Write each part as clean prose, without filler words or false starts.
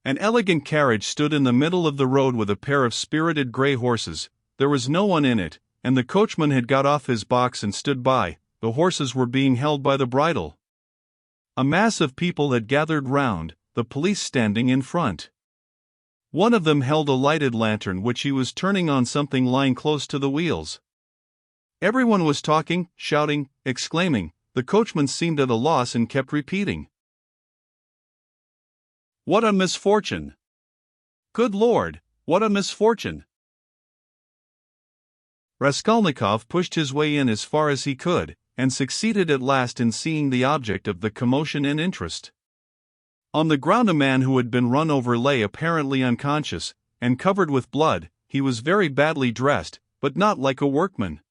An elegant carriage stood in the middle of the road with a pair of spirited grey horses. There was no one in it, and the coachman had got off his box and stood by. The horses were being held by the bridle. A mass of people had gathered round, the police standing in front. One of them held a lighted lantern which he was turning on something lying close to the wheels. Everyone was talking, shouting, exclaiming. The coachman seemed at a loss and kept repeating, "What a misfortune! Good Lord, what a misfortune!" Raskolnikov pushed his way in as far as he could, and succeeded at last in seeing the object of the commotion and interest. On the ground a man who had been run over lay apparently unconscious, and covered with blood. He was very badly dressed, but not like a workman.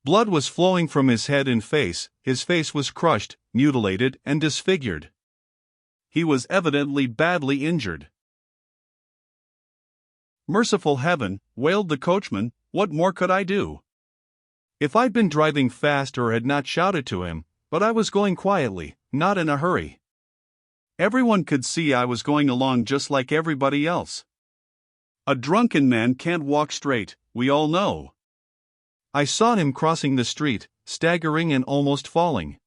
Blood was flowing from his head and face. His face was crushed, mutilated, and disfigured. He was evidently badly injured. "Merciful heaven," wailed the coachman, "what more could I do? If I'd been driving fast or had not shouted to him, but I was going quietly, not in a hurry. Everyone could see I was going along just like everybody else. A drunken man can't walk straight, we all know. I saw him crossing the street, staggering and almost falling.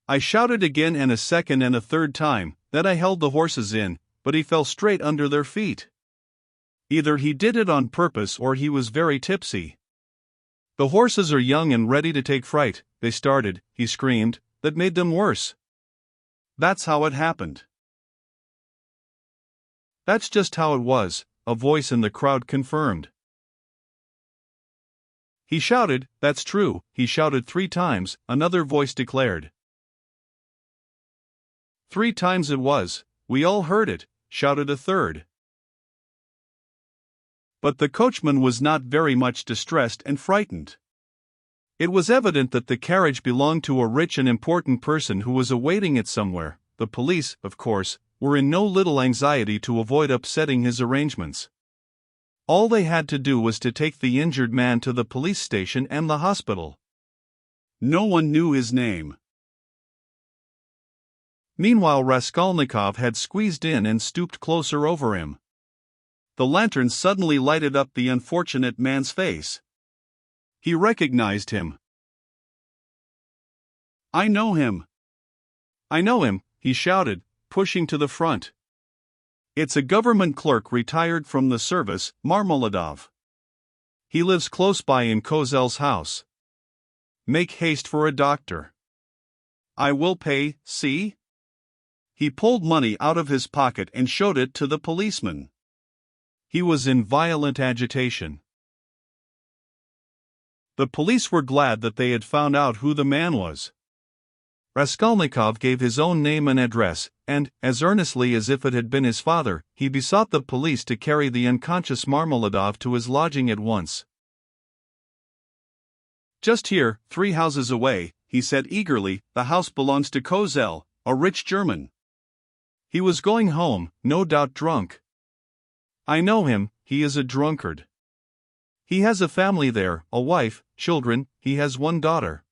I shouted again and a second and a third time, then I held the horses in, but he fell straight under their feet. Either he did it on purpose or he was very tipsy. The horses are young and ready to take fright, they started," he screamed, "that made them worse. That's how it happened." "That's just how it was," a voice in the crowd confirmed. "He shouted, that's true, he shouted 3 times, another voice declared. 3 times it was, we all heard it, shouted a third. But the coachman was not very much distressed and frightened. It was evident that the carriage belonged to a rich and important person who was awaiting it somewhere. The police, of course, were in no little anxiety to avoid upsetting his arrangements. All they had to do was to take the injured man to the police station and the hospital. No one knew his name. Meanwhile Raskolnikov had squeezed in and stooped closer over him. The lantern suddenly lighted up the unfortunate man's face. He recognized him. "I know him! I know him!" he shouted, pushing to the front. "It's a government clerk retired from the service, Marmeladov. He lives close by in Kozel's house. Make haste for a doctor. I will pay, see?" He pulled money out of his pocket and showed it to the policeman. He was in violent agitation. The police were glad that they had found out who the man was. Raskolnikov gave his own name and address, and, as earnestly as if it had been his father, he besought the police to carry the unconscious Marmeladov to his lodging at once. "Just here, 3 houses away," he said eagerly. "The house belongs to Kozel, a rich German. He was going home, no doubt drunk. I know him, he is a drunkard. He has a family there, a wife, children, he has 1 daughter.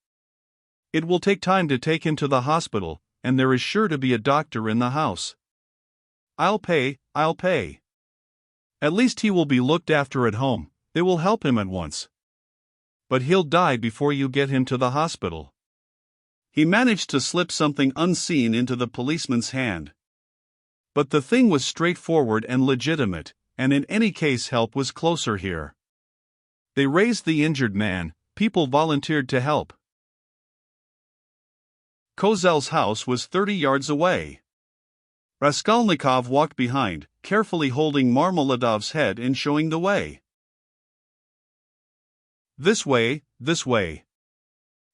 It will take time to take him to the hospital, and there is sure to be a doctor in the house. I'll pay. At least he will be looked after at home, they will help him at once. But he'll die before you get him to the hospital." He managed to slip something unseen into the policeman's hand. But the thing was straightforward and legitimate, and in any case help was closer here. They raised the injured man, people volunteered to help. Kozel's house was 30 yards away. Raskolnikov walked behind, carefully holding Marmeladov's head and showing the way. This way.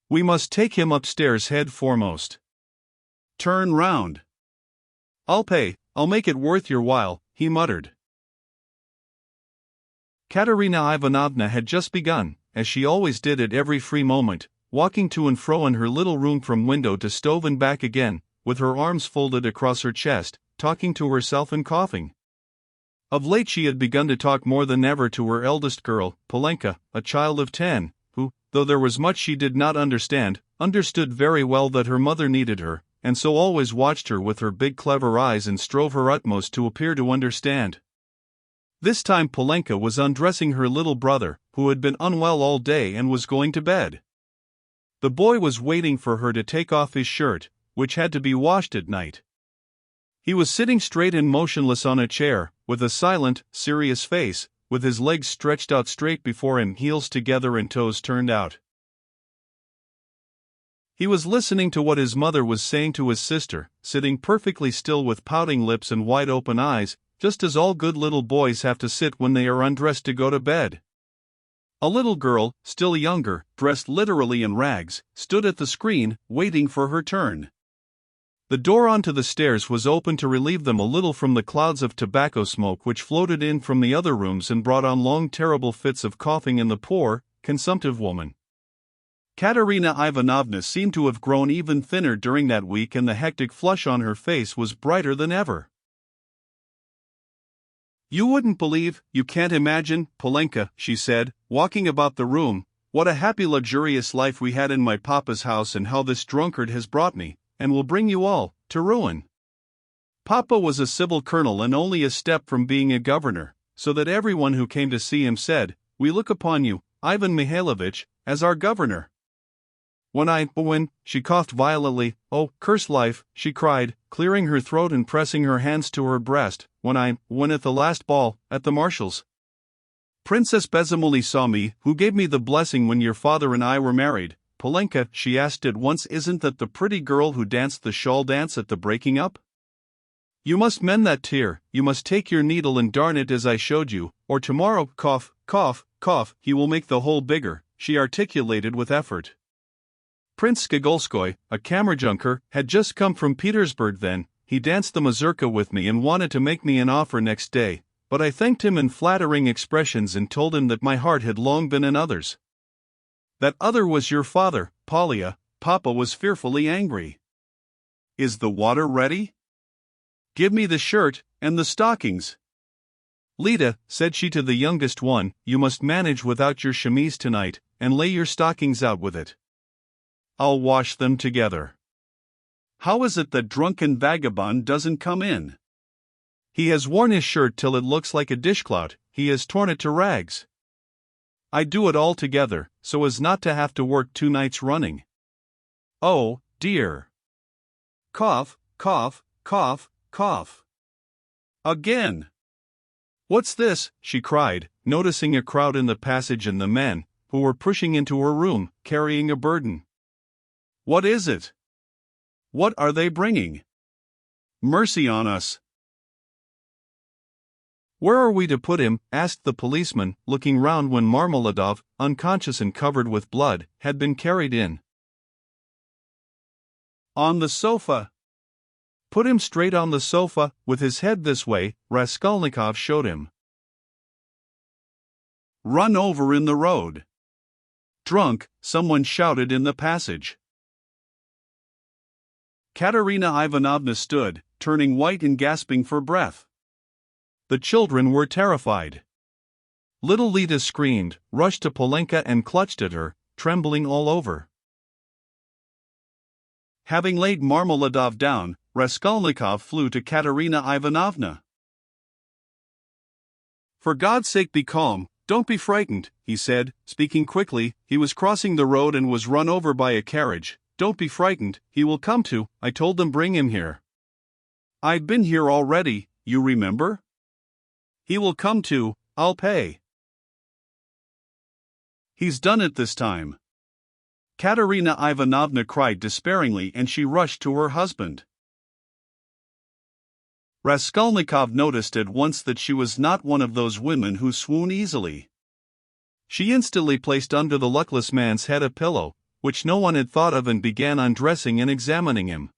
We must take him upstairs head foremost. Turn round. I'll pay, I'll make it worth your while," he muttered. Katerina Ivanovna had just begun, as she always did at every free moment, walking to and fro in her little room from window to stove and back again, with her arms folded across her chest, talking to herself and coughing. Of late she had begun to talk more than ever to her eldest girl, Polenka, a child of 10, who, though there was much she did not understand, understood very well that her mother needed her, and so always watched her with her big clever eyes and strove her utmost to appear to understand. This time Polenka was undressing her little brother, who had been unwell all day and was going to bed. The boy was waiting for her to take off his shirt, which had to be washed at night. He was sitting straight and motionless on a chair, with a silent, serious face, with his legs stretched out straight before him, heels together and toes turned out. He was listening to what his mother was saying to his sister, sitting perfectly still with pouting lips and wide open eyes, just as all good little boys have to sit when they are undressed to go to bed. A little girl, still younger, dressed literally in rags, stood at the screen, waiting for her turn. The door onto the stairs was open to relieve them a little from the clouds of tobacco smoke which floated in from the other rooms and brought on long terrible fits of coughing in the poor, consumptive woman. Katerina Ivanovna seemed to have grown even thinner during that week, and the hectic flush on her face was brighter than ever. "You wouldn't believe, you can't imagine, Polenka," she said, walking about the room, "what a happy luxurious life we had in my papa's house, and how this drunkard has brought me, and will bring you all, to ruin. Papa was a civil colonel and only a step from being a governor, so that everyone who came to see him said, 'We look upon you, Ivan Mikhailovich, as our governor.' When," she coughed violently, "oh, curse life," she cried, clearing her throat and pressing her hands to her breast, when at the last ball, at the Marshal's, Princess Bezimuli saw me, who gave me the blessing when your father and I were married. Polenka," she asked at once, "isn't that the pretty girl who danced the shawl dance at the breaking up? You must mend that tear, you must take your needle and darn it as I showed you, or tomorrow, cough, cough, cough, he will make the hole bigger," she articulated with effort. Prince Skigolskoy, a kammerjunker, had just come from Petersburg then. He danced the mazurka with me and wanted to make me an offer next day, but I thanked him in flattering expressions and told him that my heart had long been in others. That other was your father, Polya. Papa was fearfully angry. "Is the water ready? Give me the shirt, and the stockings." "Lida," said she to the youngest one, "you must manage without your chemise tonight, and lay your stockings out with it. I'll wash them together. How is it that drunken vagabond doesn't come in? He has worn his shirt till it looks like a dishclout, he has torn it to rags. I do it all together, so as not to have to work 2 nights running. Oh, dear. Cough, cough, cough, cough. Again. What's this?" she cried, noticing a crowd in the passage and the men, who were pushing into her room, carrying a burden. "What is it? What are they bringing? Mercy on us." "Where are we to put him?" asked the policeman, looking round when Marmeladov, unconscious and covered with blood, had been carried in. "On the sofa." "Put him straight on the sofa, with his head this way," Raskolnikov showed him. "Run over in the road." "Drunk," someone shouted in the passage. Katerina Ivanovna stood, turning white and gasping for breath. The children were terrified. Little Lida screamed, rushed to Polenka and clutched at her, trembling all over. Having laid Marmeladov down, Raskolnikov flew to Katerina Ivanovna. "For God's sake be calm, don't be frightened," he said, speaking quickly. He was crossing the road and was run over by a carriage. "Don't be frightened, he will come to, I told them bring him here. I'd been here already, you remember? He will come to, I'll pay. He's done it this time." Katerina Ivanovna cried despairingly, and she rushed to her husband. Raskolnikov noticed at once that she was not one of those women who swoon easily. She instantly placed under the luckless man's head a pillow, which no one had thought of, and began undressing and examining him.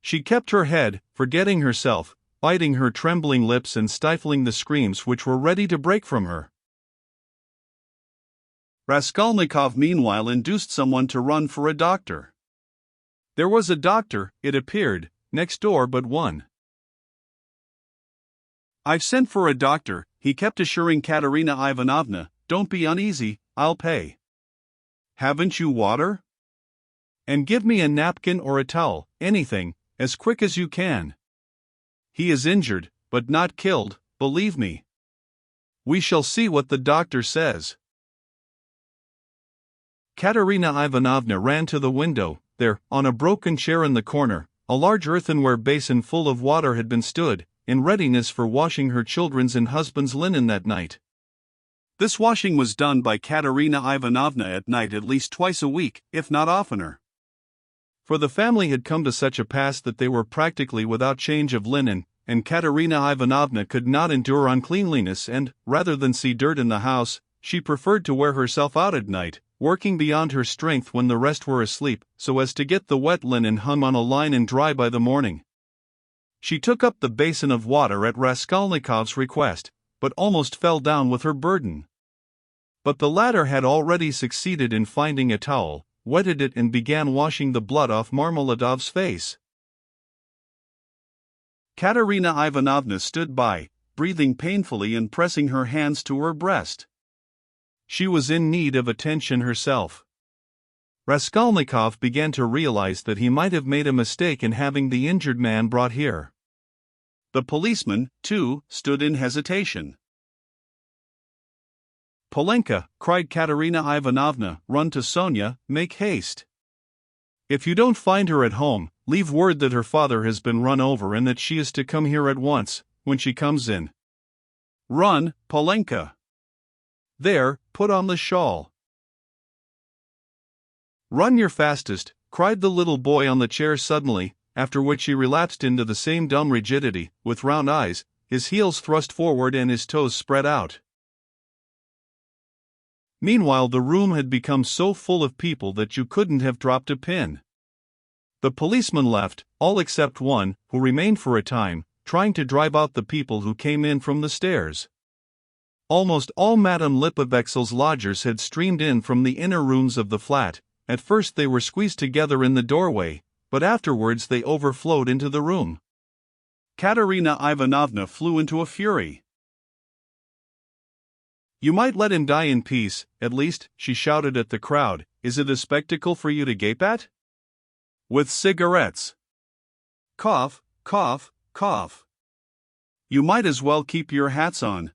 She kept her head, forgetting herself, biting her trembling lips and stifling the screams which were ready to break from her. Raskolnikov meanwhile induced someone to run for a doctor. There was a doctor, it appeared, next door but one. "I've sent for a doctor," he kept assuring Katerina Ivanovna. "Don't be uneasy, I'll pay. Haven't you water?" And give me a napkin or a towel, anything, as quick as you can. He is injured, but not killed, believe me. We shall see what the doctor says." Katerina Ivanovna ran to the window. There, on a broken chair in the corner, a large earthenware basin full of water had been stood, in readiness for washing her children's and husband's linen that night. This washing was done by Katerina Ivanovna at night at least twice a week, if not oftener. For the family had come to such a pass that they were practically without change of linen, and Katerina Ivanovna could not endure uncleanliness and, rather than see dirt in the house, she preferred to wear herself out at night, working beyond her strength when the rest were asleep, so as to get the wet linen hung on a line and dry by the morning. She took up the basin of water at Raskolnikov's request, but almost fell down with her burden. But the latter had already succeeded in finding a towel, wetted it and began washing the blood off Marmeladov's face. Katerina Ivanovna stood by, breathing painfully and pressing her hands to her breast. She was in need of attention herself. Raskolnikov began to realize that he might have made a mistake in having the injured man brought here. The policeman, too, stood in hesitation. "Polenka," cried Katerina Ivanovna, "run to Sonia, make haste. If you don't find her at home, leave word that her father has been run over and that she is to come here at once, when she comes in. Run, Polenka. There, put on the shawl. Run your fastest," cried the little boy on the chair suddenly, after which he relapsed into the same dumb rigidity, with round eyes, his heels thrust forward and his toes spread out. Meanwhile the room had become so full of people that you couldn't have dropped a pin. The policeman left, all except one, who remained for a time, trying to drive out the people who came in from the stairs. Almost all Madame Lippevechsel's lodgers had streamed in from the inner rooms of the flat. At first they were squeezed together in the doorway, but afterwards they overflowed into the room. Katerina Ivanovna flew into a fury. "You might let him die in peace, at least," she shouted at the crowd. "Is it a spectacle for you to gape at? With cigarettes. Cough, cough, cough. You might as well keep your hats on.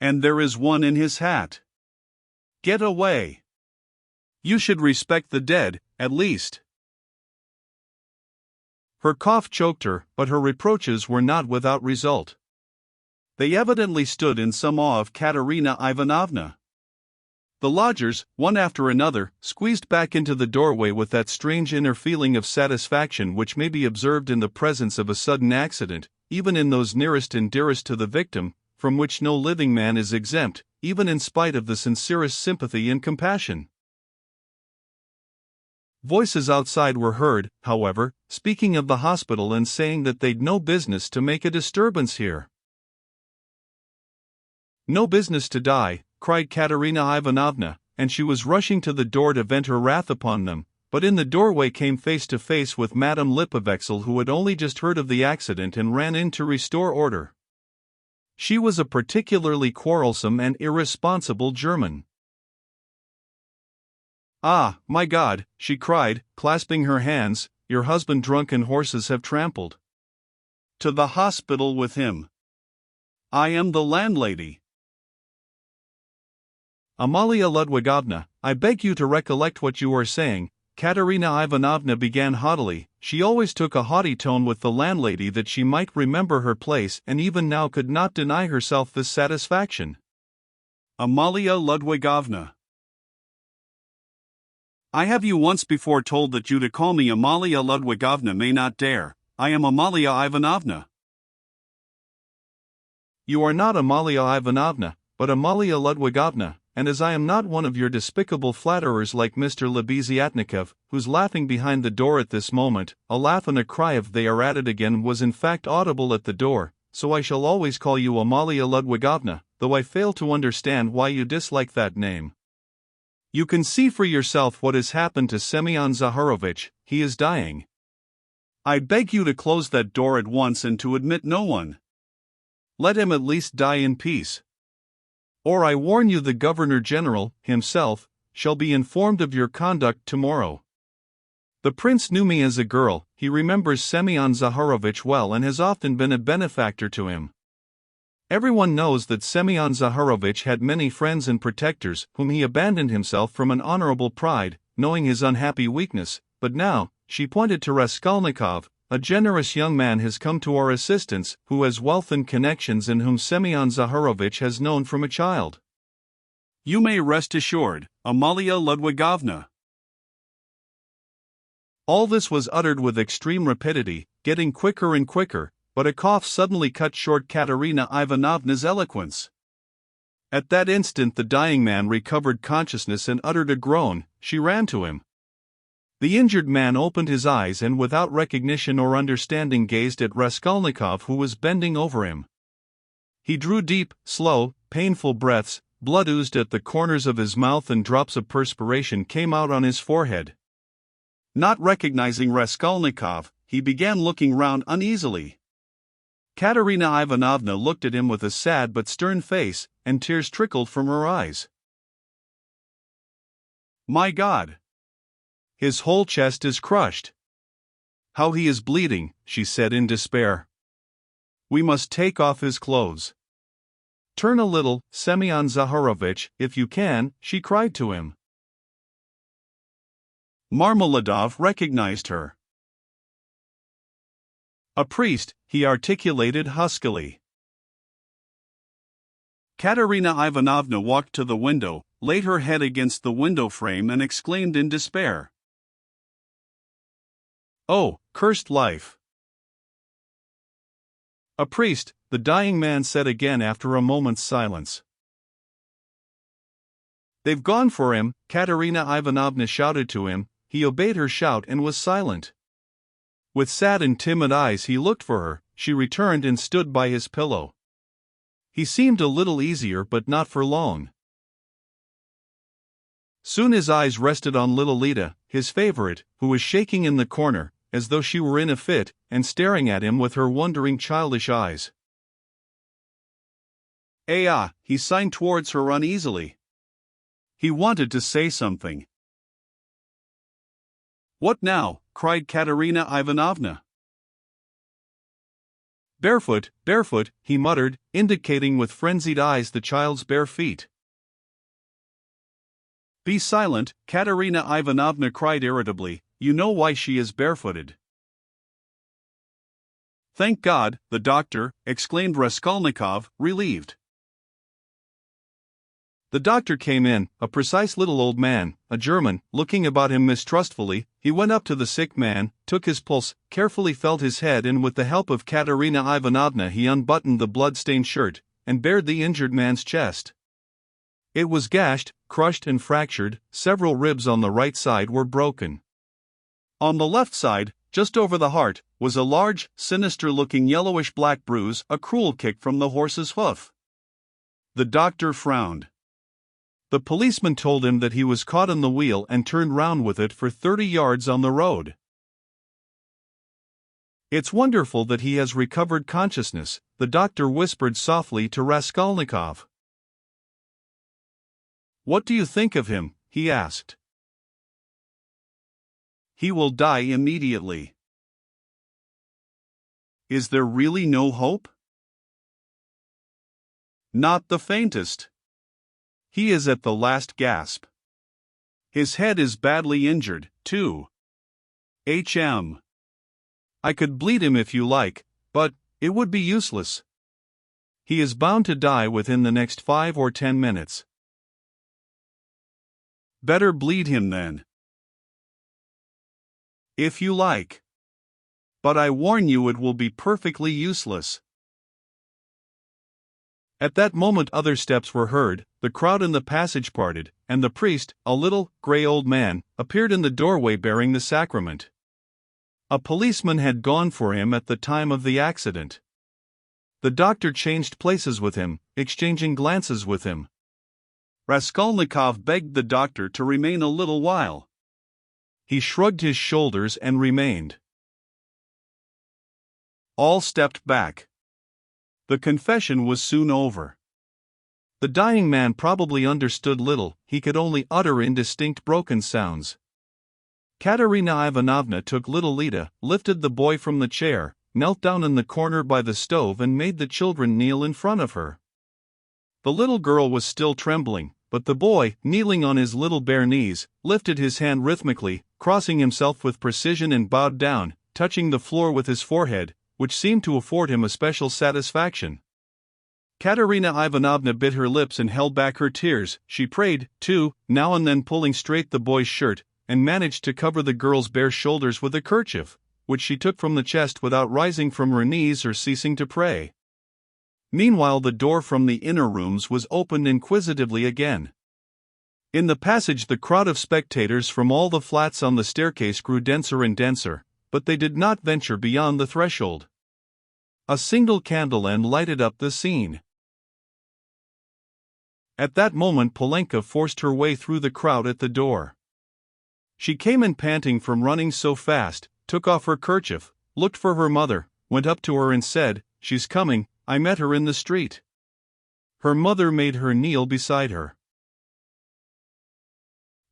And there is one in his hat. Get away. You should respect the dead, at least." Her cough choked her, but her reproaches were not without result. They evidently stood in some awe of Katerina Ivanovna. The lodgers, one after another, squeezed back into the doorway with that strange inner feeling of satisfaction which may be observed in the presence of a sudden accident, even in those nearest and dearest to the victim, from which no living man is exempt, even in spite of the sincerest sympathy and compassion. Voices outside were heard, however, speaking of the hospital and saying that they'd no business to make a disturbance here. "No business to die," cried Katerina Ivanovna, and she was rushing to the door to vent her wrath upon them, but in the doorway came face to face with Madame Lippevechsel, who had only just heard of the accident and ran in to restore order. She was a particularly quarrelsome and irresponsible German. "Ah, my God," she cried, clasping her hands, "your husband drunk and horses have trampled. To the hospital with him. I am the landlady." "Amalia Ludwigovna, I beg you to recollect what you are saying," Katerina Ivanovna began haughtily. She always took a haughty tone with the landlady that she might remember her place and even now could not deny herself this satisfaction. "Amalia Ludwigovna. I have you once before told that you to call me Amalia Ludwigovna may not dare. I am Amalia Ivanovna." "You are not Amalia Ivanovna, but Amalia Ludwigovna, and as I am not one of your despicable flatterers like Mr. Lebeziatnikov, who's laughing behind the door at this moment," a laugh and a cry of "they are at it again" was in fact audible at the door, "so I shall always call you Amalia Ludwigovna, though I fail to understand why you dislike that name. You can see for yourself what has happened to Semyon Zaharovich. He is dying. I beg you to close that door at once and to admit no one. Let him at least die in peace. Or I warn you the Governor General, himself, shall be informed of your conduct tomorrow." The prince knew me as a girl, he remembers Semyon Zaharovich well and has often been a benefactor to him. Everyone knows that Semyon Zaharovich had many friends and protectors whom he abandoned himself from an honorable pride, knowing his unhappy weakness, but now, she pointed to Raskolnikov, a generous young man has come to our assistance who has wealth and connections and whom Semyon Zaharovich has known from a child. You may rest assured, Amalia Ludwigovna. All this was uttered with extreme rapidity, getting quicker and quicker, but a cough suddenly cut short Katerina Ivanovna's eloquence. At that instant the dying man recovered consciousness and uttered a groan. She ran to him. The injured man opened his eyes and without recognition or understanding gazed at Raskolnikov, who was bending over him. He drew deep, slow, painful breaths, blood oozed at the corners of his mouth and drops of perspiration came out on his forehead. Not recognizing Raskolnikov, he began looking round uneasily. Katerina Ivanovna looked at him with a sad but stern face, and tears trickled from her eyes. My God! His whole chest is crushed. How he is bleeding, she said in despair. We must take off his clothes. Turn a little, Semyon Zaharovich, if you can, she cried to him. Marmeladov recognized her. A priest, he articulated huskily. Katerina Ivanovna walked to the window, laid her head against the window frame and exclaimed in despair. Oh, cursed life! A priest, the dying man said again after a moment's silence. They've gone for him, Katerina Ivanovna shouted to him. He obeyed her shout and was silent. With sad and timid eyes he looked for her. She returned and stood by his pillow. He seemed a little easier but not for long. Soon his eyes rested on little Lida, his favorite, who was shaking in the corner, as though she were in a fit, and staring at him with her wondering childish eyes. He signed towards her uneasily. He wanted to say something. What now? Cried Katerina Ivanovna. Barefoot, barefoot, he muttered, indicating with frenzied eyes the child's bare feet. Be silent, Katerina Ivanovna cried irritably, you know why she is barefooted. Thank God, the doctor, exclaimed Raskolnikov, relieved. The doctor came in, a precise little old man, a German, looking about him mistrustfully. He went up to the sick man, took his pulse, carefully felt his head and with the help of Katerina Ivanovna he unbuttoned the blood-stained shirt, and bared the injured man's chest. It was gashed, crushed and fractured, several ribs on the right side were broken. On the left side, just over the heart, was a large, sinister-looking yellowish-black bruise, a cruel kick from the horse's hoof. The doctor frowned. The policeman told him that he was caught on the wheel and turned round with it for 30 yards on the road. It's wonderful that he has recovered consciousness, the doctor whispered softly to Raskolnikov. What do you think of him? He asked. He will die immediately. Is there really no hope? Not the faintest. He is at the last gasp. His head is badly injured, too. I could bleed him if you like, but it would be useless. He is bound to die within the next 5 or 10 minutes. Better bleed him then. If you like. But I warn you it will be perfectly useless. At that moment other steps were heard, the crowd in the passage parted, and the priest, a little, grey old man, appeared in the doorway bearing the sacrament. A policeman had gone for him at the time of the accident. The doctor changed places with him, exchanging glances with him. Raskolnikov begged the doctor to remain a little while. He shrugged his shoulders and remained. All stepped back. The confession was soon over. The dying man probably understood little, he could only utter indistinct broken sounds. Katerina Ivanovna took little Lita, lifted the boy from the chair, knelt down in the corner by the stove and made the children kneel in front of her. The little girl was still trembling, but the boy, kneeling on his little bare knees, lifted his hand rhythmically, crossing himself with precision and bowed down, touching the floor with his forehead, which seemed to afford him a special satisfaction. Katerina Ivanovna bit her lips and held back her tears. She prayed, too, now and then pulling straight the boy's shirt, and managed to cover the girl's bare shoulders with a kerchief, which she took from the chest without rising from her knees or ceasing to pray. Meanwhile the door from the inner rooms was opened inquisitively again. In the passage the crowd of spectators from all the flats on the staircase grew denser and denser, but they did not venture beyond the threshold. A single candle end lighted up the scene. At that moment Polenka forced her way through the crowd at the door. She came in panting from running so fast, took off her kerchief, looked for her mother, went up to her and said, "She's coming, I met her in the street." Her mother made her kneel beside her.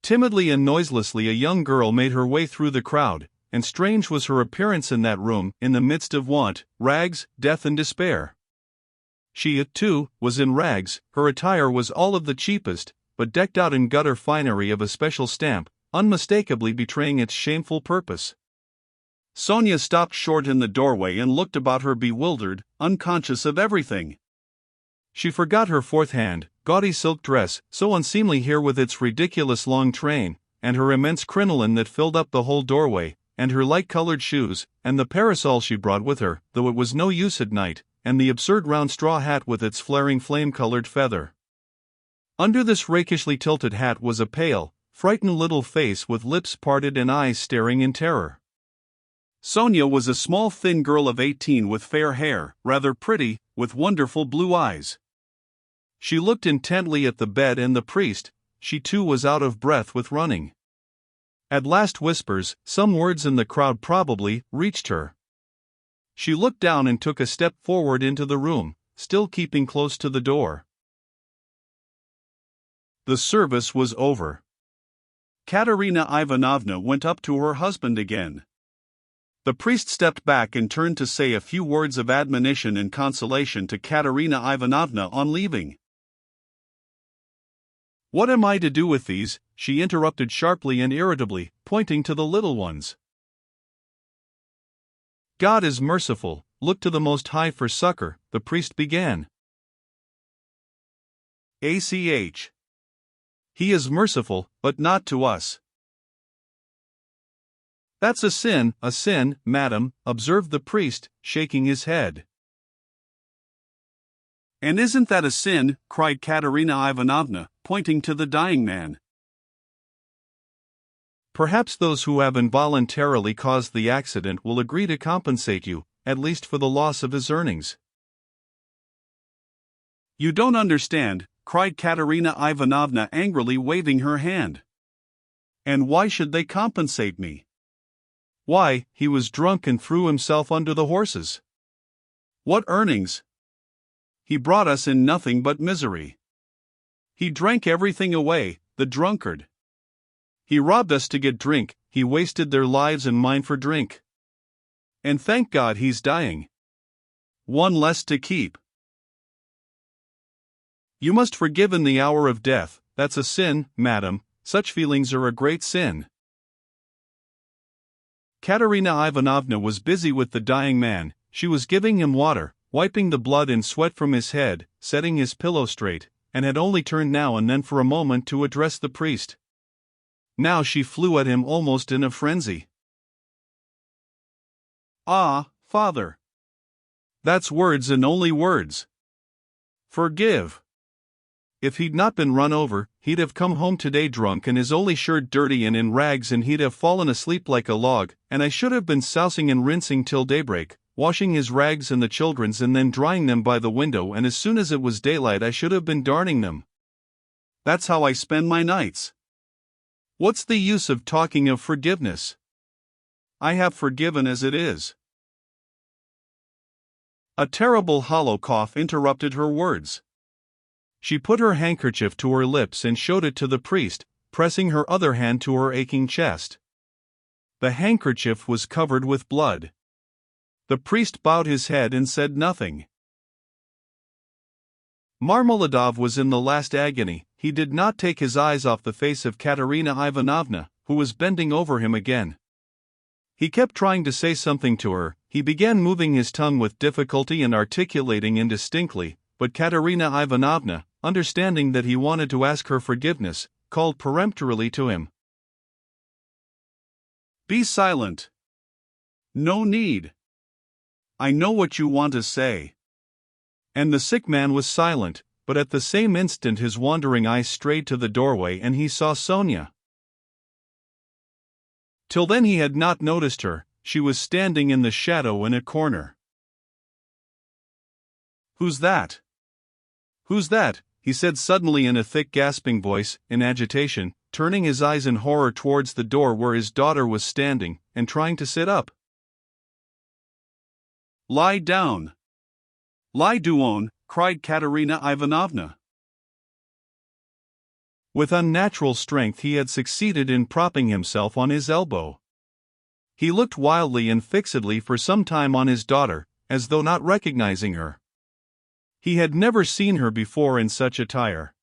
Timidly and noiselessly a young girl made her way through the crowd, and strange was her appearance in that room, in the midst of want, rags, death and despair. She, too, was in rags. Her attire was all of the cheapest, but decked out in gutter finery of a special stamp, unmistakably betraying its shameful purpose. Sonia stopped short in the doorway and looked about her bewildered, unconscious of everything. She forgot her fourth hand, gaudy silk dress, so unseemly here with its ridiculous long train, and her immense crinoline that filled up the whole doorway, and her light-colored shoes, and the parasol she brought with her, though it was no use at night, and the absurd round straw hat with its flaring flame-colored feather. Under this rakishly tilted hat was a pale, frightened little face with lips parted and eyes staring in terror. Sonia was a small thin girl of 18 with fair hair, rather pretty, with wonderful blue eyes. She looked intently at the bed and the priest. She too was out of breath with running. At last whispers, some words in the crowd probably, reached her. She looked down and took a step forward into the room, still keeping close to the door. The service was over. Katerina Ivanovna went up to her husband again. The priest stepped back and turned to say a few words of admonition and consolation to Katerina Ivanovna on leaving. "What am I to do with these?" she interrupted sharply and irritably, pointing to the little ones. "God is merciful, look to the Most High for succor," the priest began. "ACH. He is merciful, but not to us." "That's a sin, madam," observed the priest, shaking his head. "And isn't that a sin?" cried Katerina Ivanovna, pointing to the dying man. "Perhaps those who have involuntarily caused the accident will agree to compensate you, at least for the loss of his earnings." "You don't understand," cried Katerina Ivanovna angrily, waving her hand. "And why should they compensate me? Why, he was drunk and threw himself under the horses. What earnings? He brought us in nothing but misery. He drank everything away, the drunkard. He robbed us to get drink, he wasted their lives and mine for drink. And thank God he's dying. One less to keep. You must forgive in the hour of death, that's a sin, madam, such feelings are a great sin." Katerina Ivanovna was busy with the dying man. She was giving him water, wiping the blood and sweat from his head, setting his pillow straight, and had only turned now and then for a moment to address the priest. Now she flew at him almost in a frenzy. "Ah, Father. That's words and only words. Forgive. If he'd not been run over, he'd have come home today drunk and his only shirt dirty and in rags, and he'd have fallen asleep like a log, and I should have been sousing and rinsing till daybreak, washing his rags and the children's and then drying them by the window, and as soon as it was daylight I should have been darning them. That's how I spend my nights. What's the use of talking of forgiveness? I have forgiven as it is." A terrible hollow cough interrupted her words. She put her handkerchief to her lips and showed it to the priest, pressing her other hand to her aching chest. The handkerchief was covered with blood. The priest bowed his head and said nothing. Marmeladov was in the last agony. He did not take his eyes off the face of Katerina Ivanovna, who was bending over him again. He kept trying to say something to her. He began moving his tongue with difficulty and articulating indistinctly, but Katerina Ivanovna, understanding that he wanted to ask her forgiveness, called peremptorily to him. "Be silent. No need. I know what you want to say." And the sick man was silent, but at the same instant his wandering eyes strayed to the doorway and he saw Sonia. Till then he had not noticed her. She was standing in the shadow in a corner. "Who's that? Who's that?" he said suddenly in a thick gasping voice, in agitation, turning his eyes in horror towards the door where his daughter was standing, and trying to sit up. "Lie down. Lie down," cried Katerina Ivanovna. With unnatural strength he had succeeded in propping himself on his elbow. He looked wildly and fixedly for some time on his daughter, as though not recognizing her. He had never seen her before in such attire.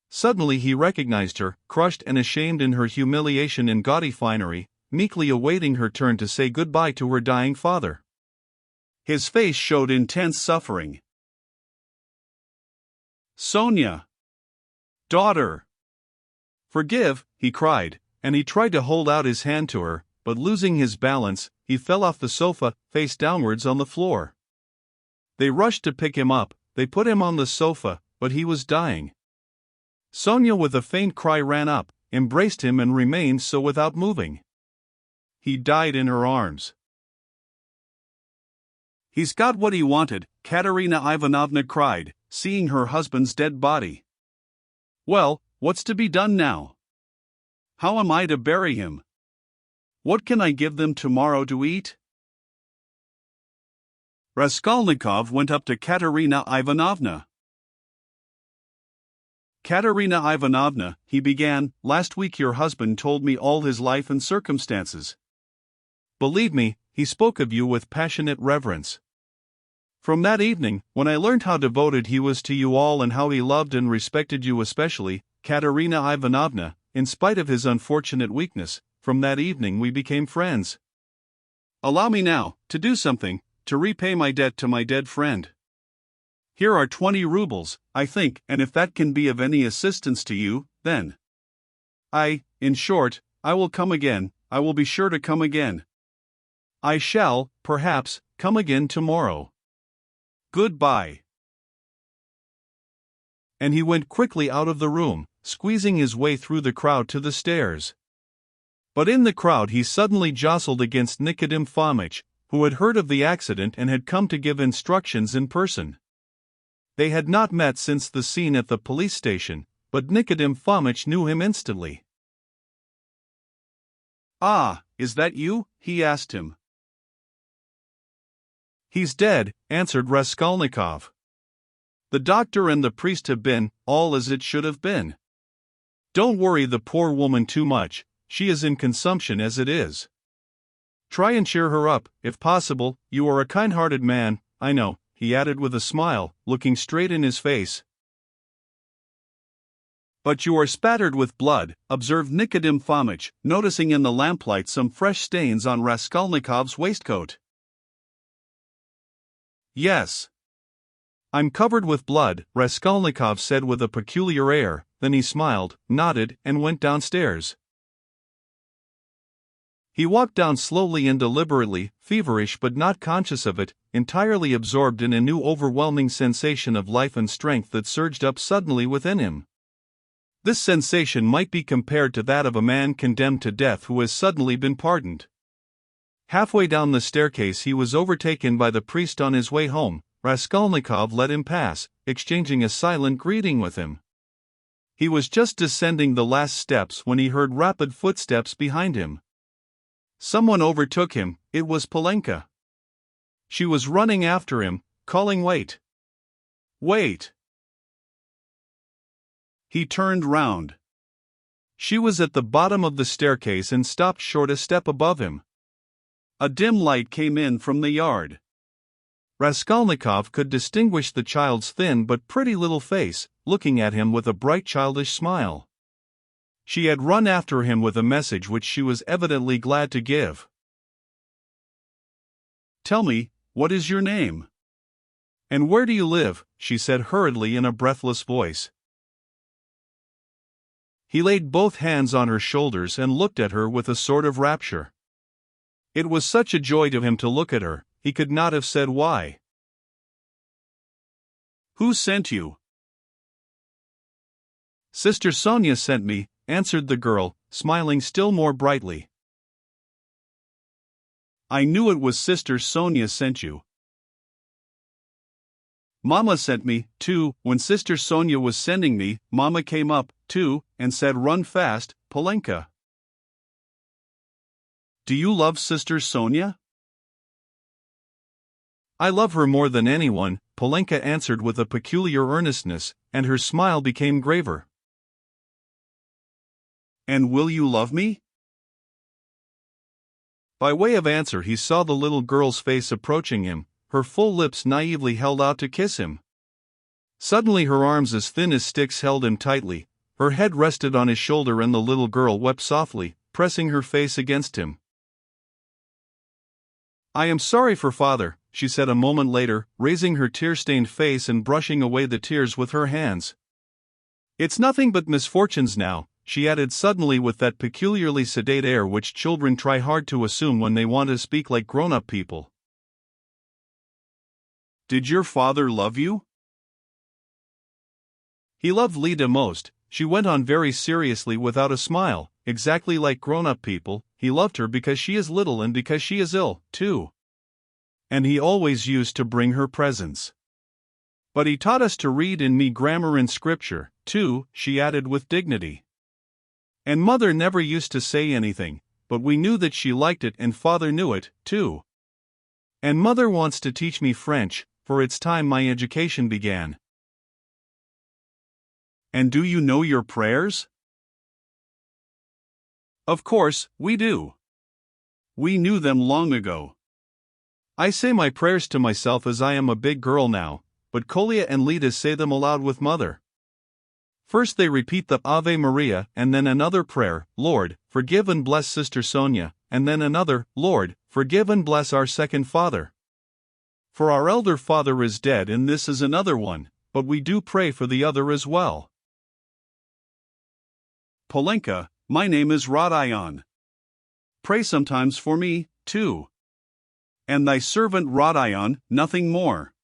Suddenly he recognized her, crushed and ashamed in her humiliation and gaudy finery, meekly awaiting her turn to say goodbye to her dying father. His face showed intense suffering. "Sonia! Daughter! Forgive," he cried, and he tried to hold out his hand to her, but losing his balance, he fell off the sofa, face downwards on the floor. They rushed to pick him up, they put him on the sofa, but he was dying. Sonia with a faint cry ran up, embraced him and remained so without moving. He died in her arms. "He's got what he wanted," Katerina Ivanovna cried, seeing her husband's dead body. "Well, what's to be done now? How am I to bury him? What can I give them tomorrow to eat?" Raskolnikov went up to Katerina Ivanovna. "Katerina Ivanovna," he began, "last week your husband told me all his life and circumstances. Believe me, he spoke of you with passionate reverence. From that evening, when I learned how devoted he was to you all and how he loved and respected you especially, Katerina Ivanovna, in spite of his unfortunate weakness, from that evening we became friends. Allow me now to do something, to repay my debt to my dead friend. Here are 20 rubles, I think, and if that can be of any assistance to you, then in short, I will come again, I will be sure to come again. I shall, perhaps, come again tomorrow. Goodbye." And he went quickly out of the room, squeezing his way through the crowd to the stairs. But in the crowd he suddenly jostled against Nikodym Fomitch, who had heard of the accident and had come to give instructions in person. They had not met since the scene at the police station, but Nikodym Fomitch knew him instantly. "Ah, is that you?" he asked him. "He's dead," answered Raskolnikov. "The doctor and the priest have been, all as it should have been. Don't worry the poor woman too much, she is in consumption as it is. Try and cheer her up, if possible, you are a kind-hearted man, I know," he added with a smile, looking straight in his face. "But you are spattered with blood," observed Nikodym Fomitch, noticing in the lamplight some fresh stains on Raskolnikov's waistcoat. "Yes. I'm covered with blood," Raskolnikov said with a peculiar air, then he smiled, nodded, and went downstairs. He walked down slowly and deliberately, feverish but not conscious of it, entirely absorbed in a new overwhelming sensation of life and strength that surged up suddenly within him. This sensation might be compared to that of a man condemned to death who has suddenly been pardoned. Halfway down the staircase he was overtaken by the priest on his way home. Raskolnikov let him pass, exchanging a silent greeting with him. He was just descending the last steps when he heard rapid footsteps behind him. Someone overtook him, it was Polenka. She was running after him, calling, "Wait! Wait!" He turned round. She was at the bottom of the staircase and stopped short a step above him. A dim light came in from the yard. Raskolnikov could distinguish the child's thin but pretty little face, looking at him with a bright childish smile. She had run after him with a message which she was evidently glad to give. "Tell me, what is your name? And where do you live?" she said hurriedly in a breathless voice. He laid both hands on her shoulders and looked at her with a sort of rapture. It was such a joy to him to look at her, he could not have said why. "Who sent you?" "Sister Sonia sent me," answered the girl, smiling still more brightly. "I knew it was Sister Sonia sent you. Mama sent me, too. When Sister Sonia was sending me, Mama came up, too, and said, 'Run fast, Polenka.'" "Do you love Sister Sonia?" "I love her more than anyone," Polenka answered with a peculiar earnestness, and her smile became graver. "And will you love me?" By way of answer he saw the little girl's face approaching him, her full lips naively held out to kiss him. Suddenly her arms as thin as sticks held him tightly, her head rested on his shoulder and the little girl wept softly, pressing her face against him. "I am sorry for father," she said a moment later, raising her tear-stained face and brushing away the tears with her hands. "It's nothing but misfortunes now," she added suddenly with that peculiarly sedate air which children try hard to assume when they want to speak like grown-up people. "Did your father love you?" "He loved Lida most," she went on very seriously without a smile, "exactly like grown-up people. He loved her because she is little and because she is ill, too. And he always used to bring her presents. But he taught us to read and me grammar and scripture, too," she added with dignity. "And mother never used to say anything, but we knew that she liked it and father knew it, too. And mother wants to teach me French, for it's time my education began." "And do you know your prayers?" "Of course, we do. We knew them long ago. I say my prayers to myself as I am a big girl now, but Kolya and Lida say them aloud with mother. First they repeat the Ave Maria and then another prayer, 'Lord, forgive and bless Sister Sonia,' and then another, 'Lord, forgive and bless our second father. For our elder father is dead and this is another one, but we do pray for the other as well." "Polenka, my name is Rodion. Pray sometimes for me, too. And thy servant Rodion, nothing more."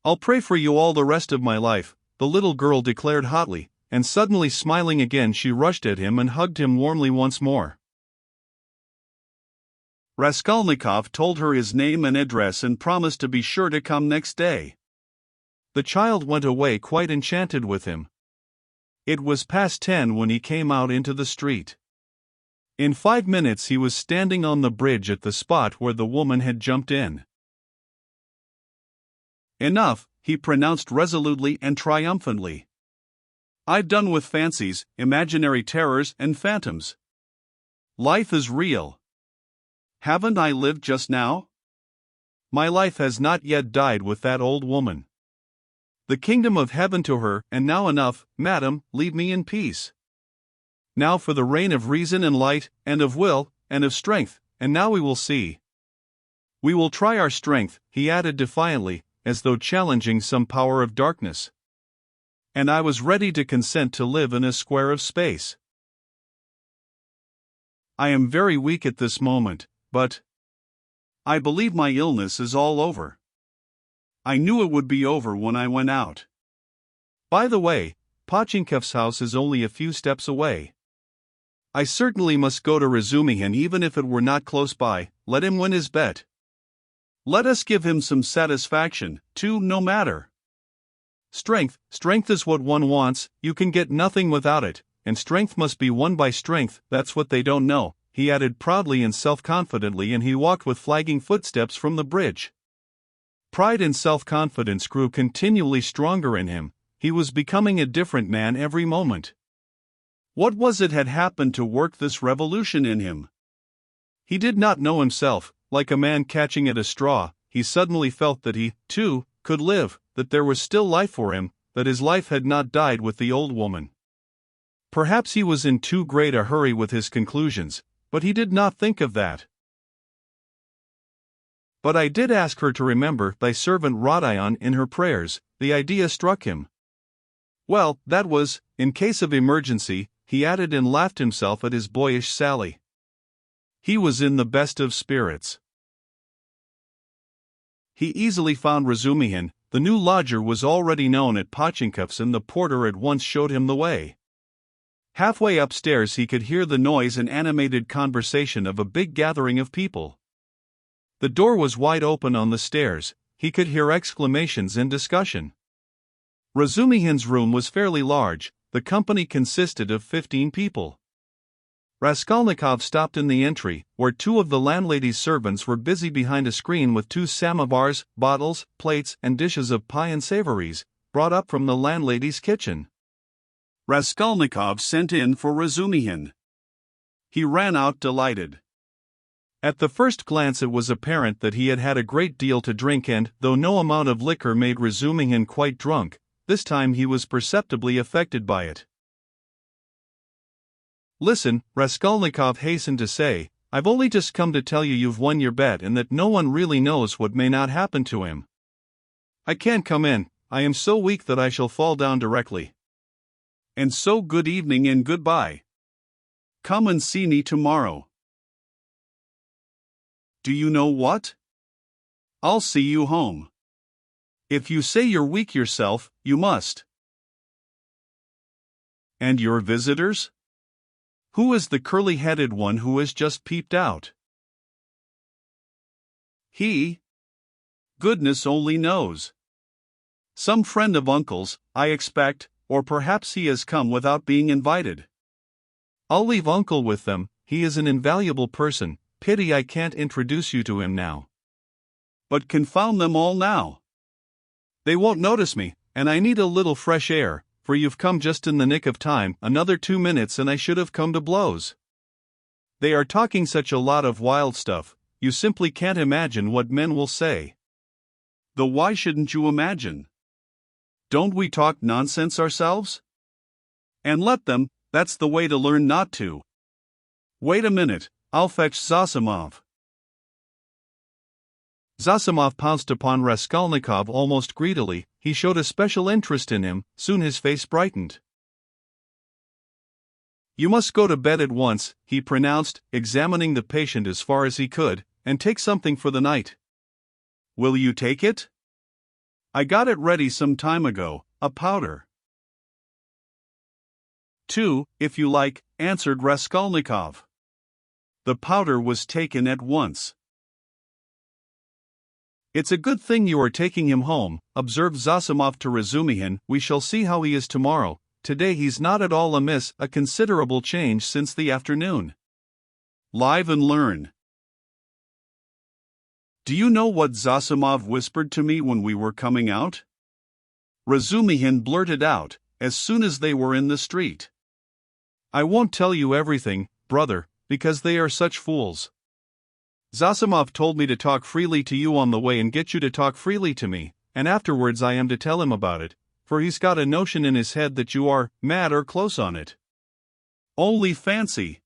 "I'll pray for you all the rest of my life," the little girl declared hotly, and suddenly smiling again she rushed at him and hugged him warmly once more. Raskolnikov told her his name and address and promised to be sure to come next day. The child went away quite enchanted with him. It was past 10 when he came out into the street. In 5 minutes he was standing on the bridge at the spot where the woman had jumped in. "Enough," he pronounced resolutely and triumphantly. "I've done with fancies, imaginary terrors and phantoms. Life is real. Haven't I lived just now? My life has not yet died with that old woman. The kingdom of heaven to her, and now enough, madam, leave me in peace. Now for the reign of reason and light, and of will, and of strength, and now we will see. We will try our strength," he added defiantly, as though challenging some power of darkness. "And I was ready to consent to live in a square of space. I am very weak at this moment, but I believe my illness is all over. I knew it would be over when I went out. By the way, Pochinkov's house is only a few steps away. I certainly must go to Razumihin even if it were not close by. Let him win his bet. Let us give him some satisfaction, too, no matter. Strength is what one wants, you can get nothing without it, and strength must be won by strength, that's what they don't know," he added proudly and self-confidently, and he walked with flagging footsteps from the bridge. Pride and self-confidence grew continually stronger in him, he was becoming a different man every moment. What was it had happened to work this revolution in him? He did not know himself. Like a man catching at a straw, he suddenly felt that he, too, could live, that there was still life for him, that his life had not died with the old woman. Perhaps he was in too great a hurry with his conclusions, but he did not think of that. But I did ask her to remember thy servant Rodion in her prayers. The idea struck him. Well, that was, in case of emergency, he added and laughed himself at his boyish sally. He was in the best of spirits. He easily found Razumihin. The new lodger was already known at Pochinkov's and the porter at once showed him the way. Halfway upstairs he could hear the noise and animated conversation of a big gathering of people. The door was wide open on the stairs, he could hear exclamations and discussion. Razumihin's room was fairly large, the company consisted of 15 people. Raskolnikov stopped in the entry, where two of the landlady's servants were busy behind a screen with 2 samovars, bottles, plates, and dishes of pie and savories, brought up from the landlady's kitchen. Raskolnikov sent in for Razumihin. He ran out delighted. At the first glance it was apparent that he had had a great deal to drink and, though no amount of liquor made Razumihin quite drunk, this time he was perceptibly affected by it. "Listen," Raskolnikov hastened to say, "I've only just come to tell you you've won your bet and that no one really knows what may not happen to him. I can't come in, I am so weak that I shall fall down directly. And so good evening and goodbye. Come and see me tomorrow. Do you know what? I'll see you home. If you say you're weak yourself, you must." "And your visitors? Who is the curly-headed one who has just peeped out?" "He? Goodness only knows. Some friend of uncle's, I expect, or perhaps he has come without being invited. I'll leave uncle with them, he is an invaluable person, pity I can't introduce you to him now. But confound them all now. They won't notice me, and I need a little fresh air, for you've come just in the nick of time, another 2 minutes and I should have come to blows. They are talking such a lot of wild stuff, you simply can't imagine what men will say." "Though why shouldn't you imagine? Don't we talk nonsense ourselves? And let them, that's the way to learn not to. Wait a minute, I'll fetch Zosimov." Zosimov pounced upon Raskolnikov almost greedily. He showed a special interest in him. Soon his face brightened. "You must go to bed at once," he pronounced, examining the patient as far as he could, "and take something for the night." "Will you take it?" "I got it ready some time ago, a powder." "Two, if you like," answered Raskolnikov. The powder was taken at once. "It's a good thing you are taking him home," observed Zosimov to Razumihin. "We shall see how he is tomorrow. Today he's not at all amiss, a considerable change since the afternoon. Live and learn." "Do you know what Zosimov whispered to me when we were coming out?" Razumihin blurted out, as soon as they were in the street. "I won't tell you everything, brother, because they are such fools. Zosimov told me to talk freely to you on the way and get you to talk freely to me, and afterwards I am to tell him about it, for he's got a notion in his head that you are mad or close on it. Only fancy!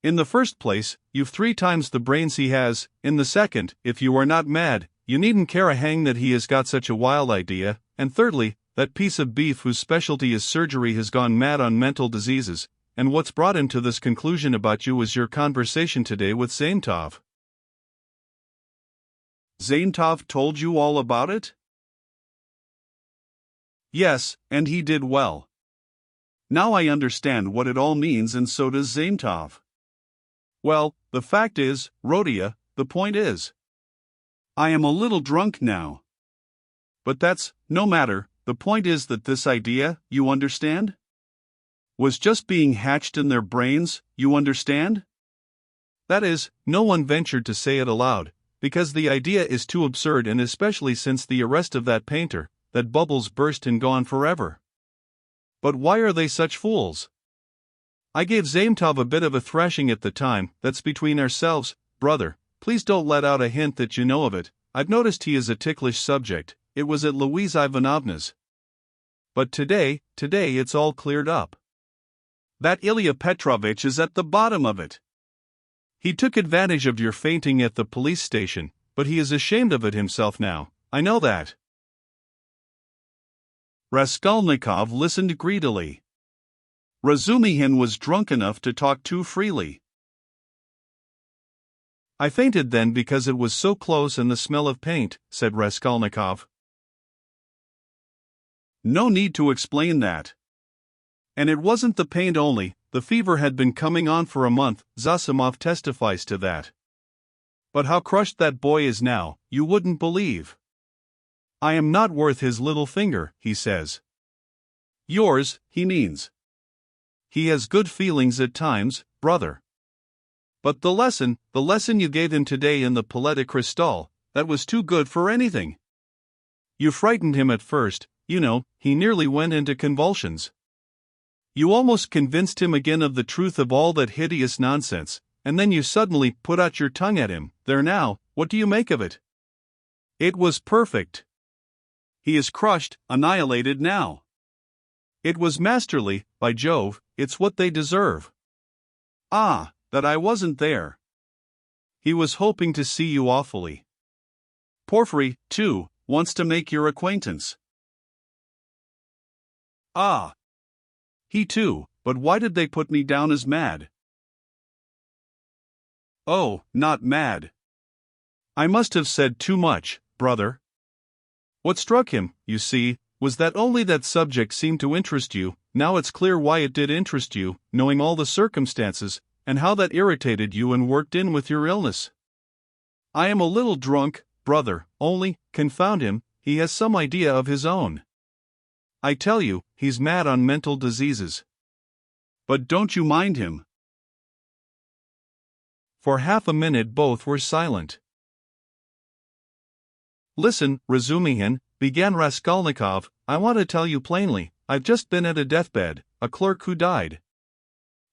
In the first place, you've 3 times the brains he has. In the second, if you are not mad, you needn't care a hang that he has got such a wild idea, and thirdly, that piece of beef whose specialty is surgery has gone mad on mental diseases, and what's brought him to this conclusion about you was your conversation today with Zaintov." "Zaintov told you all about it?" "Yes, and he did well. Now I understand what it all means, and so does Zaintov. Well, the fact is, Rodia, the point is, I am a little drunk now. But that's no matter, the point is that this idea, you understand? Was just being hatched in their brains, you understand? That is, no one ventured to say it aloud, because the idea is too absurd, and especially since the arrest of that painter, that bubbles burst and gone forever. But why are they such fools? I gave Zametov a bit of a thrashing at the time. That's between ourselves, brother. Please don't let out a hint that you know of it. I've noticed he is a ticklish subject. It was at Louise Ivanovna's. But today it's all cleared up. That Ilya Petrovich is at the bottom of it. He took advantage of your fainting at the police station, but he is ashamed of it himself now. I know that. Raskolnikov listened greedily. Razumihin was drunk enough to talk too freely. I fainted then because it was so close and the smell of paint, said Raskolnikov. No need to explain that. And it wasn't the paint only, the fever had been coming on for a month, Zosimov testifies to that. But how crushed that boy is now, you wouldn't believe. I am not worth his little finger, he says. Yours, he means. He has good feelings at times, brother. But the lesson you gave him today in the Palais Cristal, that was too good for anything. You frightened him at first, you know, he nearly went into convulsions. You almost convinced him again of the truth of all that hideous nonsense, and then you suddenly put out your tongue at him. There now, what do you make of it? It was perfect. He is crushed, annihilated now. It was masterly, by Jove, it's what they deserve. Ah, that I wasn't there. He was hoping to see you awfully. Porfiry, too, wants to make your acquaintance. Ah. He too, but why did they put me down as mad? Oh, not mad. I must have said too much, brother. What struck him, you see, was that only that subject seemed to interest you. Now it's clear why it did interest you, knowing all the circumstances, and how that irritated you and worked in with your illness. I am a little drunk, brother, only, confound him, he has some idea of his own. I tell you, he's mad on mental diseases. But don't you mind him. For half a minute both were silent. Listen, Razumihin, began Raskolnikov, I want to tell you plainly, I've just been at a deathbed, a clerk who died.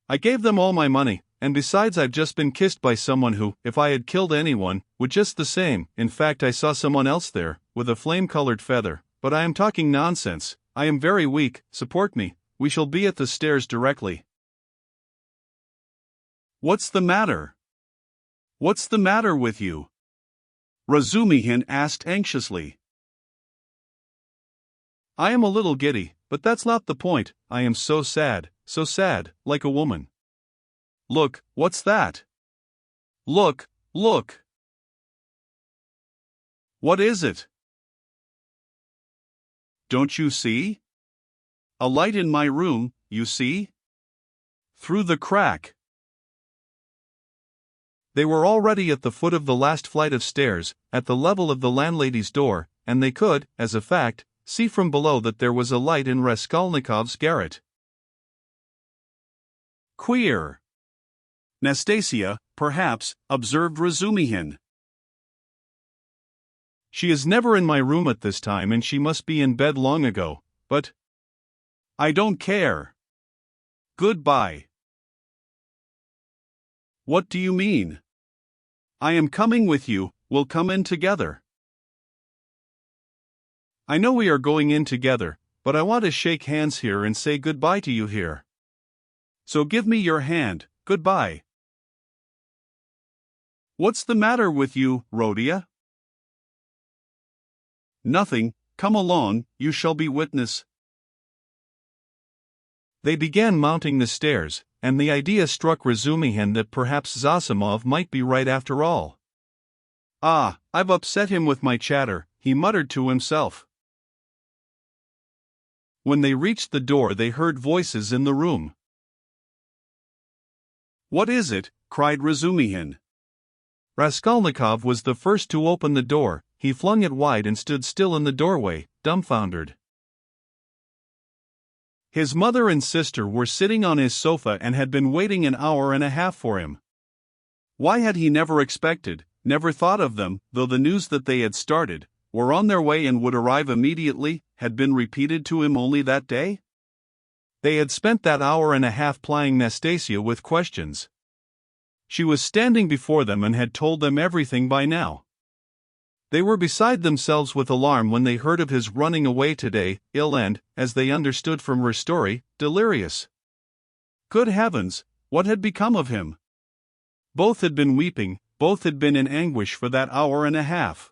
I gave them all my money, and besides I've just been kissed by someone who, if I had killed anyone, would just the same. In fact I saw someone else there, with a flame-colored feather, but I am talking nonsense. I am very weak, support me, we shall be at the stairs directly. What's the matter? What's the matter with you? Razumihin asked anxiously. I am a little giddy, but that's not the point, I am so sad, like a woman. Look, what's that? Look, look. What is it? Don't you see? A light in my room, you see? Through the crack. They were already at the foot of the last flight of stairs, at the level of the landlady's door, and they could, as a fact, see from below that there was a light in Raskolnikov's garret. Queer. Nastasia, perhaps, observed Razumihin. She is never in my room at this time and she must be in bed long ago, but I don't care. Goodbye. What do you mean? I am coming with you, we'll come in together. I know we are going in together, but I want to shake hands here and say goodbye to you here. So give me your hand, goodbye. What's the matter with you, Rhodia? Nothing, come along, you shall be witness. They began mounting the stairs, and the idea struck Razumihin that perhaps Zosimov might be right after all. Ah, I've upset him with my chatter, he muttered to himself. When they reached the door they heard voices in the room. What is it? Cried Razumihin. Raskolnikov was the first to open the door. He flung it wide and stood still in the doorway, dumbfounded. His mother and sister were sitting on his sofa and had been waiting an hour and a half for him. Why had he never expected, never thought of them, though the news that they had started, were on their way and would arrive immediately, had been repeated to him only that day? They had spent that hour and a half plying Nastasia with questions. She was standing before them and had told them everything by now. They were beside themselves with alarm when they heard of his running away today, ill and, as they understood from her story, delirious. Good heavens, what had become of him? Both had been weeping, both had been in anguish for that hour and a half.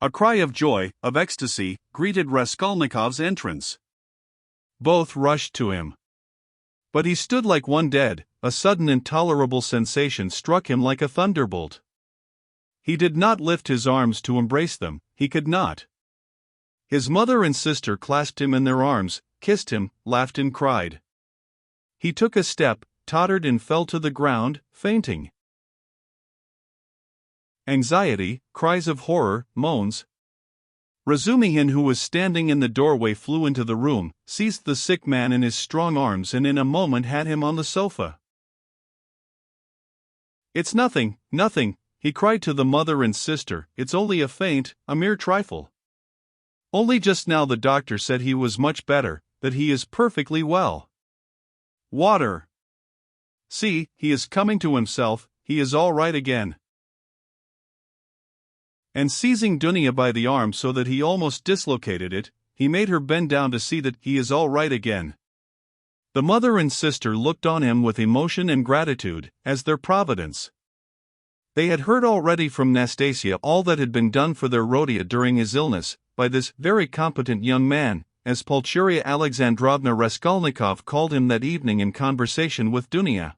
A cry of joy, of ecstasy, greeted Raskolnikov's entrance. Both rushed to him. But he stood like one dead. A sudden intolerable sensation struck him like a thunderbolt. He did not lift his arms to embrace them, he could not. His mother and sister clasped him in their arms, kissed him, laughed and cried. He took a step, tottered and fell to the ground, fainting. Anxiety, cries of horror, moans. Razumihin, who was standing in the doorway, flew into the room, seized the sick man in his strong arms and in a moment had him on the sofa. "It's nothing, nothing," he cried to the mother and sister, "it's only a faint, a mere trifle. Only just now the doctor said he was much better, that he is perfectly well. Water! See, he is coming to himself, he is all right again." And seizing Dunya by the arm so that he almost dislocated it, he made her bend down to see that he is all right again. The mother and sister looked on him with emotion and gratitude, as their providence. They had heard already from Nastasia all that had been done for their Rodya during his illness, by this very competent young man, as Pulcheria Alexandrovna Raskolnikov called him that evening in conversation with Dunya.